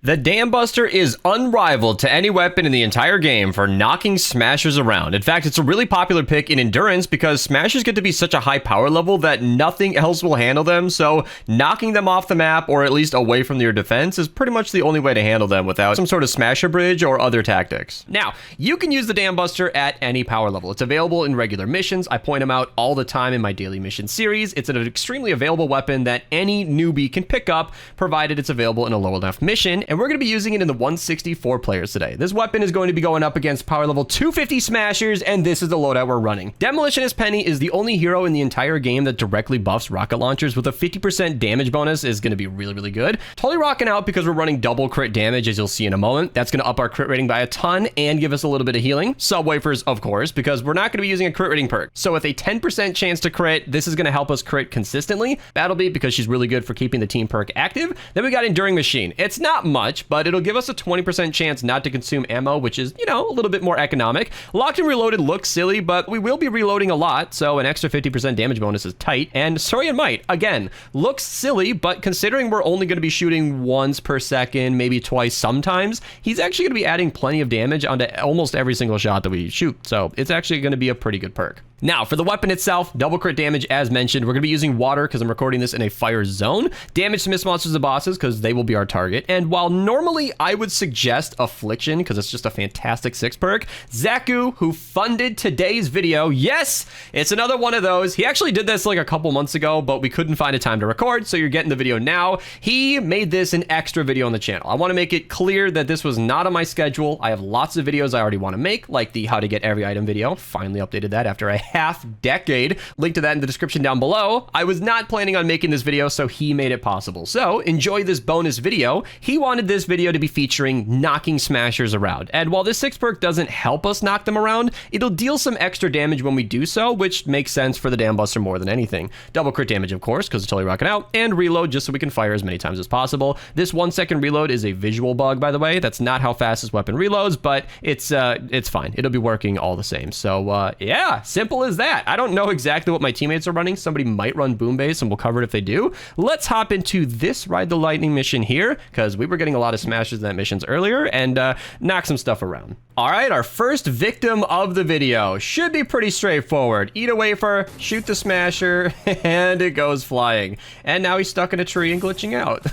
The Dam Buster is unrivaled to any weapon in the entire game for knocking smashers around. In fact, it's a really popular pick in endurance because smashers get to be such a high power level that nothing else will handle them, so knocking them off the map or at least away from your defense is pretty much the only way to handle them without some sort of smasher bridge or other tactics. Now, you can use the Dam Buster at any power level. It's available in regular missions. I point them out all the time in my daily mission series. It's an extremely available weapon that any newbie can pick up, provided it's available in a low enough mission. And we're going to be using it in the 164 players today. This weapon is going to be going up against power level 250 smashers, and this is the loadout we're running. Demolitionist Penny is the only hero in the entire game that directly buffs rocket launchers with a 50% damage bonus. Is going to be really, really good. Totally rocking out because we're running double crit damage, as you'll see in a moment. That's going to up our crit rating by a ton and give us a little bit of healing. Subwoofers, of course, because we're not going to be using a crit rating perk. So with a 10% chance to crit, this is going to help us crit consistently. Battle Beat, because she's really good for keeping the team perk active. Then we got Enduring Machine. It's not much, but it'll give us a 20% chance not to consume ammo, which is, you know, a little bit more economic. Locked and Reloaded looks silly, but we will be reloading a lot, so an extra 50% damage bonus is tight. And Sorry and Might, again, looks silly, but considering we're only going to be shooting once per second, maybe twice sometimes, he's actually going to be adding plenty of damage onto almost every single shot that we shoot, so it's actually going to be a pretty good perk. Now, for the weapon itself, double crit damage, as mentioned. We're going to be using water because I'm recording this in a fire zone. Damage to miss monsters and bosses because they will be our target. And while normally I would suggest Affliction because it's just a fantastic 6 perk, Zaku, who funded today's video, yes, it's another one of those. He actually did this like a couple months ago, but we couldn't find a time to record, so you're getting the video now. He made this an extra video on the channel. I want to make it clear that this was not on my schedule. I have lots of videos I already want to make, like the how to get every item video. Finally updated that after a half decade. Link to that in the description down below. I was not planning on making this video, so he made it possible. So enjoy this bonus video. He wanted this video to be featuring knocking smashers around. And while this 6 perk doesn't help us knock them around, it'll deal some extra damage when we do so, which makes sense for the Dam Buster more than anything. Double crit damage, of course, because it's totally rocking out, and reload just so we can fire as many times as possible. This 1 second reload is a visual bug, by the way. That's not how fast this weapon reloads, but it's fine. It'll be working all the same. So yeah, simple as that. I don't know exactly what my teammates are running. Somebody might run Boom Base, and we'll cover it if they do. Let's hop into this Ride the Lightning mission here, because we were getting a lot of smashes in that missions earlier, and knock some stuff around. All right, our first victim of the video should be pretty straightforward. Eat a wafer, shoot the smasher, and it goes flying. And now he's stuck in a tree and glitching out.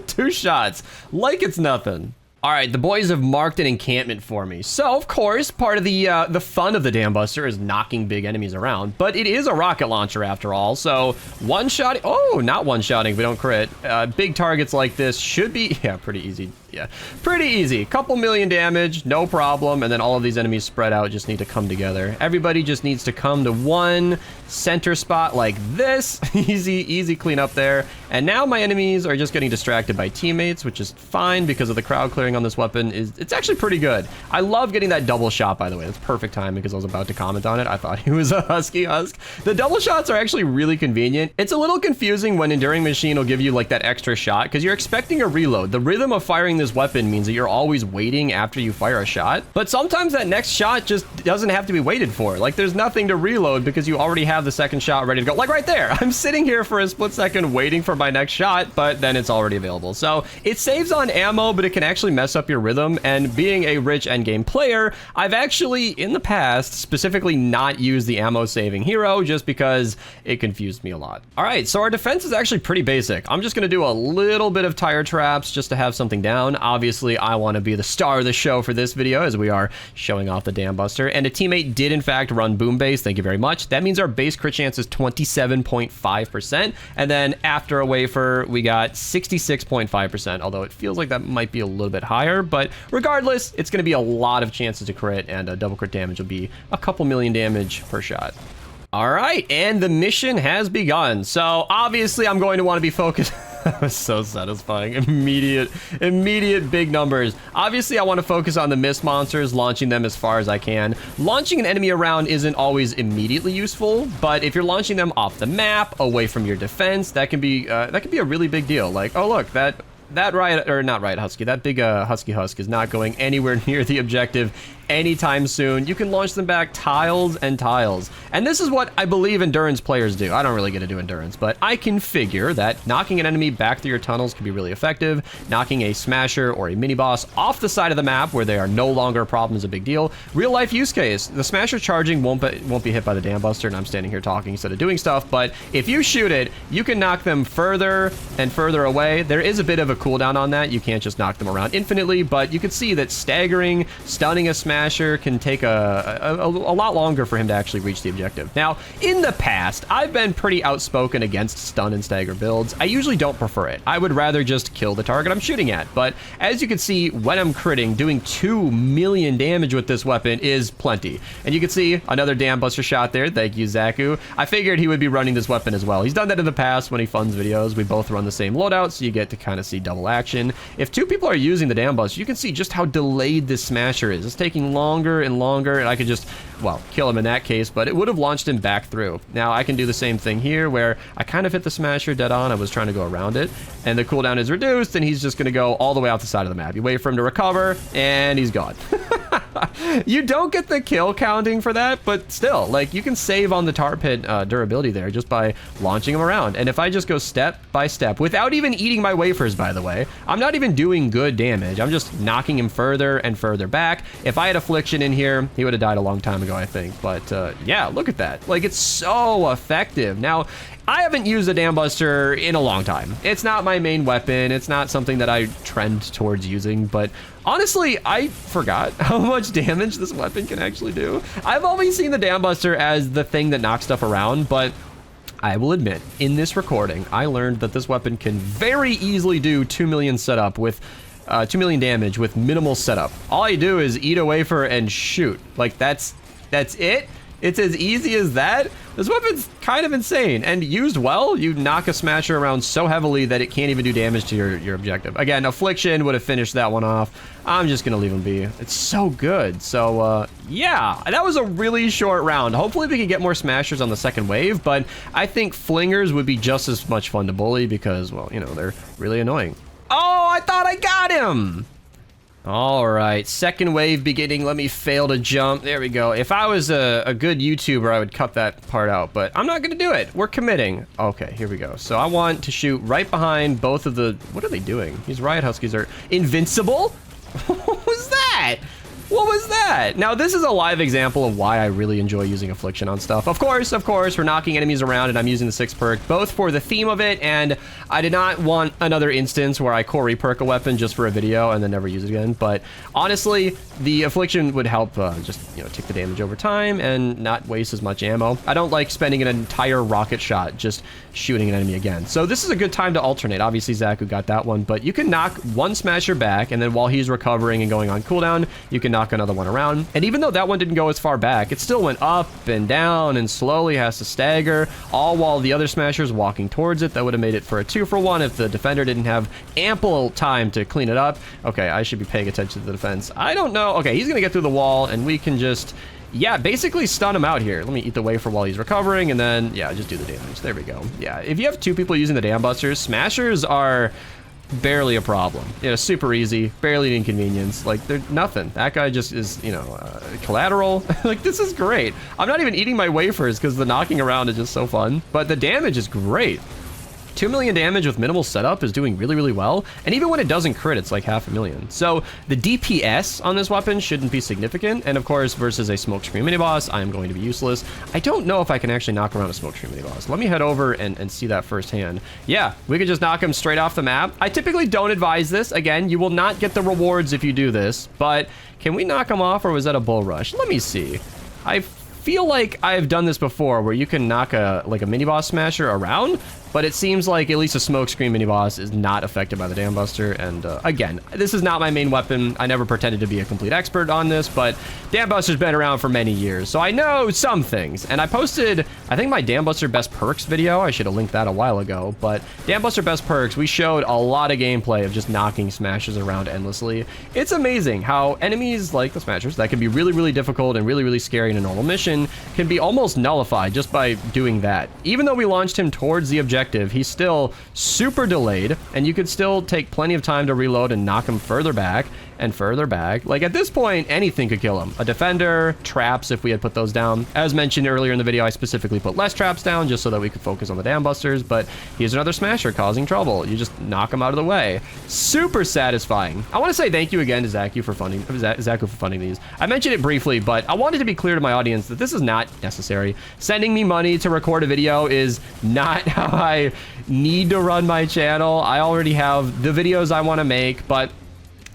2 shots, like it's nothing. All right, the boys have marked an encampment for me. So, of course, part of the fun of the Dam Buster is knocking big enemies around, but it is a rocket launcher after all, so one-shot, oh, not one-shotting if we don't crit. Big targets like this should be, yeah, pretty easy. Yeah, pretty easy. Couple million damage, no problem, and then all of these enemies spread out just need to come together. Everybody just needs to come to one center spot like this. Easy cleanup there. And now my enemies are just getting distracted by teammates, which is fine because of the crowd clearing on this weapon. It's actually pretty good. I love getting that double shot, by the way. That's perfect timing because I was about to comment on it. I thought he was a husky husk. The double shots are actually really convenient. It's a little confusing when Enduring Machine will give you like that extra shot because you're expecting a reload. The rhythm of firing this weapon means that you're always waiting after you fire a shot, but sometimes that next shot just doesn't have to be waited for. Like there's nothing to reload because you already have the second shot ready to go. Like right there, I'm sitting here for a split second waiting for my next shot, but then it's already available. So it saves on ammo, but it can actually mess up your rhythm. And being a rich endgame player, I've actually in the past specifically not used the ammo saving hero just because it confused me a lot. All right, so our defense is actually pretty basic. I'm just gonna do a little bit of tire traps just to have something down. Obviously, I want to be the star of the show for this video as we are showing off the Dam Buster. And a teammate did, in fact, run Boom Base. Thank you very much. That means our base crit chance is 27.5%. And then after a wafer, we got 66.5%, although it feels like that might be a little bit higher. But regardless, it's going to be a lot of chances to crit, and double crit damage will be a couple million damage per shot. All right, and the mission has begun. So obviously, I'm going to want to be focused. That was so satisfying. Immediate big numbers. Obviously, I want to focus on the mist monsters, launching them as far as I can. Launching an enemy around isn't always immediately useful, but if you're launching them off the map, away from your defense, that can be a really big deal. Like, oh look, that that riot, or not riot husky, that big husky husk is not going anywhere near the objective anytime soon. You can launch them back tiles and tiles. And this is what I believe endurance players do. I don't really get to do endurance, but I can figure that knocking an enemy back through your tunnels can be really effective. Knocking a smasher or a mini boss off the side of the map where they are no longer a problem is a big deal. Real life use case. The smasher charging won't be hit by the dam buster, and I'm standing here talking instead of doing stuff, but if you shoot it, you can knock them further and further away. There is a bit of a cooldown on that. You can't just knock them around infinitely, but you can see that staggering, stunning a smasher can take a lot longer for him to actually reach the objective. Now, in the past, I've been pretty outspoken against stun and stagger builds. I usually don't prefer it. I would rather just kill the target I'm shooting at, but as you can see, when I'm critting, doing 2 million damage with this weapon is plenty. And you can see another dam buster shot there. Thank you, Zaku. I figured he would be running this weapon as well. He's done that in the past when he funds videos. We both run the same loadout, so you get to kind of see double action. If 2 people are using the dam buster, you can see just how delayed this smasher is. It's taking longer and longer, and I could just, well, kill him in that case, but it would have launched him back through. Now, I can do the same thing here, where I kind of hit the smasher dead on. I was trying to go around it, and the cooldown is reduced, and he's just going to go all the way out the side of the map. You wait for him to recover, and he's gone. You don't get the kill counting for that, but still, like, you can save on the tar pit durability there just by launching him around. And if I just go step by step, without even eating my wafers, by the way, I'm not even doing good damage. I'm just knocking him further and further back. If I had Affliction in here, he would have died a long time ago, I think. But yeah, look at that. Like, it's so effective. Now, I haven't used a dam buster in a long time. It's not my main weapon. It's not something that I trend towards using, but honestly, I forgot how much damage this weapon can actually do. I've always seen the dam buster as the thing that knocks stuff around, but I will admit, in this recording, I learned that this weapon can very easily do 2 million setup with 2 million damage with minimal setup. All I do is eat a wafer and shoot. Like, that's it. It's as easy as that. This weapon's kind of insane, and used well, you knock a smasher around so heavily that it can't even do damage to your objective. Again, Affliction would have finished that one off. I'm just gonna leave him be. It's so good. So yeah, that was a really short round. Hopefully we can get more smashers on the second wave, but I think flingers would be just as much fun to bully because, well, you know, they're really annoying. Oh, I thought I got him. All right, second wave beginning. Let me fail to jump. There we go. If I was a good YouTuber, I would cut that part out, but I'm not going to do it. We're committing. Okay, here we go. So I want to shoot right behind both of the... What are they doing? These riot huskies are invincible? What was that? What was that? Now, this is a live example of why I really enjoy using Affliction on stuff. Of course, we're knocking enemies around, and I'm using the 6th perk, both for the theme of it, and I did not want another instance where I core re-perk a weapon just for a video and then never use it again. But honestly, the Affliction would help just, you know, take the damage over time and not waste as much ammo. I don't like spending an entire rocket shot just shooting an enemy again. So this is a good time to alternate. Obviously, Zaku got that one, but you can knock one smasher back, and then while he's recovering and going on cooldown, you can knock another one around. And even though that one didn't go as far back, it still went up and down and slowly has to stagger, all while the other smasher's walking towards it. That would have made it for a 2-for-1 if the defender didn't have ample time to clean it up. Okay, I should be paying attention to the defense. I don't know. Okay, he's gonna get through the wall, and we can just, yeah, basically stun him out here. Let me eat the wafer while he's recovering, and then, yeah, just do the damage. There we go. Yeah, if you have 2 people using the dam busters, smashers are barely a problem. You know, super easy, barely an inconvenience. Like, they're nothing. That guy just is, you know, collateral. Like, this is great. I'm not even eating my wafers because the knocking around is just so fun, but the damage is great. 2 million damage with minimal setup is doing really, really well. And even when it doesn't crit, it's like 500,000. So the DPS on this weapon shouldn't be significant. And of course, versus a smokescreen mini boss, I am going to be useless. I don't know if I can actually knock around a smokescreen mini boss. Let me head over and see that firsthand. Yeah, we could just knock him straight off the map. I typically don't advise this. Again, you will not get the rewards if you do this, but can we knock him off, or was that a bull rush? Let me see. I feel like I've done this before where you can knock a mini boss smasher around, but it seems like at least a smokescreen mini boss is not affected by the dam buster. And again, this is not my main weapon. I never pretended to be a complete expert on this, but dam buster's been around for many years, so I know some things. And I posted, I think, my dam buster best perks video. I should have linked that a while ago, but dam buster best perks, we showed a lot of gameplay of just knocking smashes around endlessly. It's amazing how enemies like the smashers that can be really, really difficult and really, really scary in a normal mission can be almost nullified just by doing that. Even though we launched him towards the objective objective, he's still super delayed, and you could still take plenty of time to reload and knock him further back and further back. Like, at this point, anything could kill him. A defender, traps if we had put those down. As mentioned earlier in the video, I specifically put less traps down just so that we could focus on the dam busters, but here's another smasher causing trouble. You just knock him out of the way. Super satisfying. I want to say thank you again to Zaku for funding these. I mentioned it briefly, but I wanted to be clear to my audience that this is not necessary. Sending me money to record a video is not how I need to run my channel. I already have the videos I want to make, but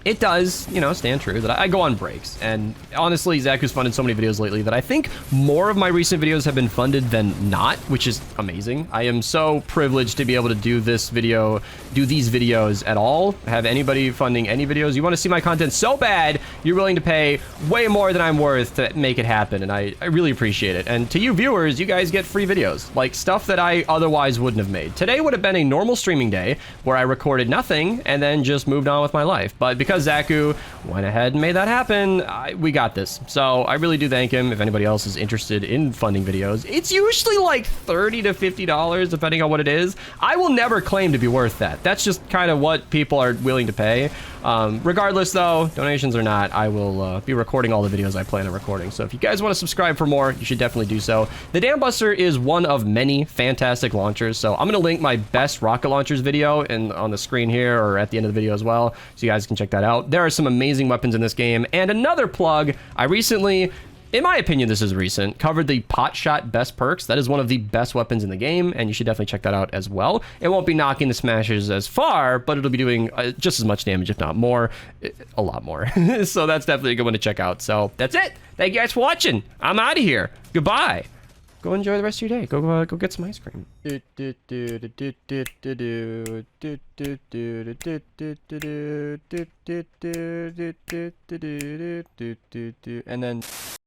it does, you know, stand true that I go on breaks. And honestly, Zaku's funded so many videos lately that I think more of my recent videos have been funded than not, which is amazing. I am so privileged to be able to do these videos at all. Have anybody funding any videos. You want to see my content so bad, you're willing to pay way more than I'm worth to make it happen. And I really appreciate it. And to you viewers, you guys get free videos, like stuff that I otherwise wouldn't have made. Today would have been a normal streaming day where I recorded nothing and then just moved on with my life. But because Zaku went ahead and made that happen, we got this. So I really do thank him. If anybody else is interested in funding videos, it's usually like $30 to $50 depending on what it is. I will never claim to be worth that. That's just kind of what people are willing to pay. Regardless though, donations or not, I will be recording all the videos I plan on recording. So if you guys want to subscribe for more, you should definitely do so. The Dam Buster is one of many fantastic launchers. So I'm going to link my best rocket launchers video on the screen here or at the end of the video as well, so you guys can check that out. There are some amazing weapons in this game. And another plug, I recently, in my opinion, this is recent, covered the pot shot best perks. That is one of the best weapons in the game, and you should definitely check that out as well. It won't be knocking the smashers as far, but it'll be doing just as much damage, if not more, a lot more. So that's definitely a good one to check out. So that's it. Thank you guys for watching. I'm out of here. Goodbye. Go enjoy the rest of your day. Go get some ice cream. And then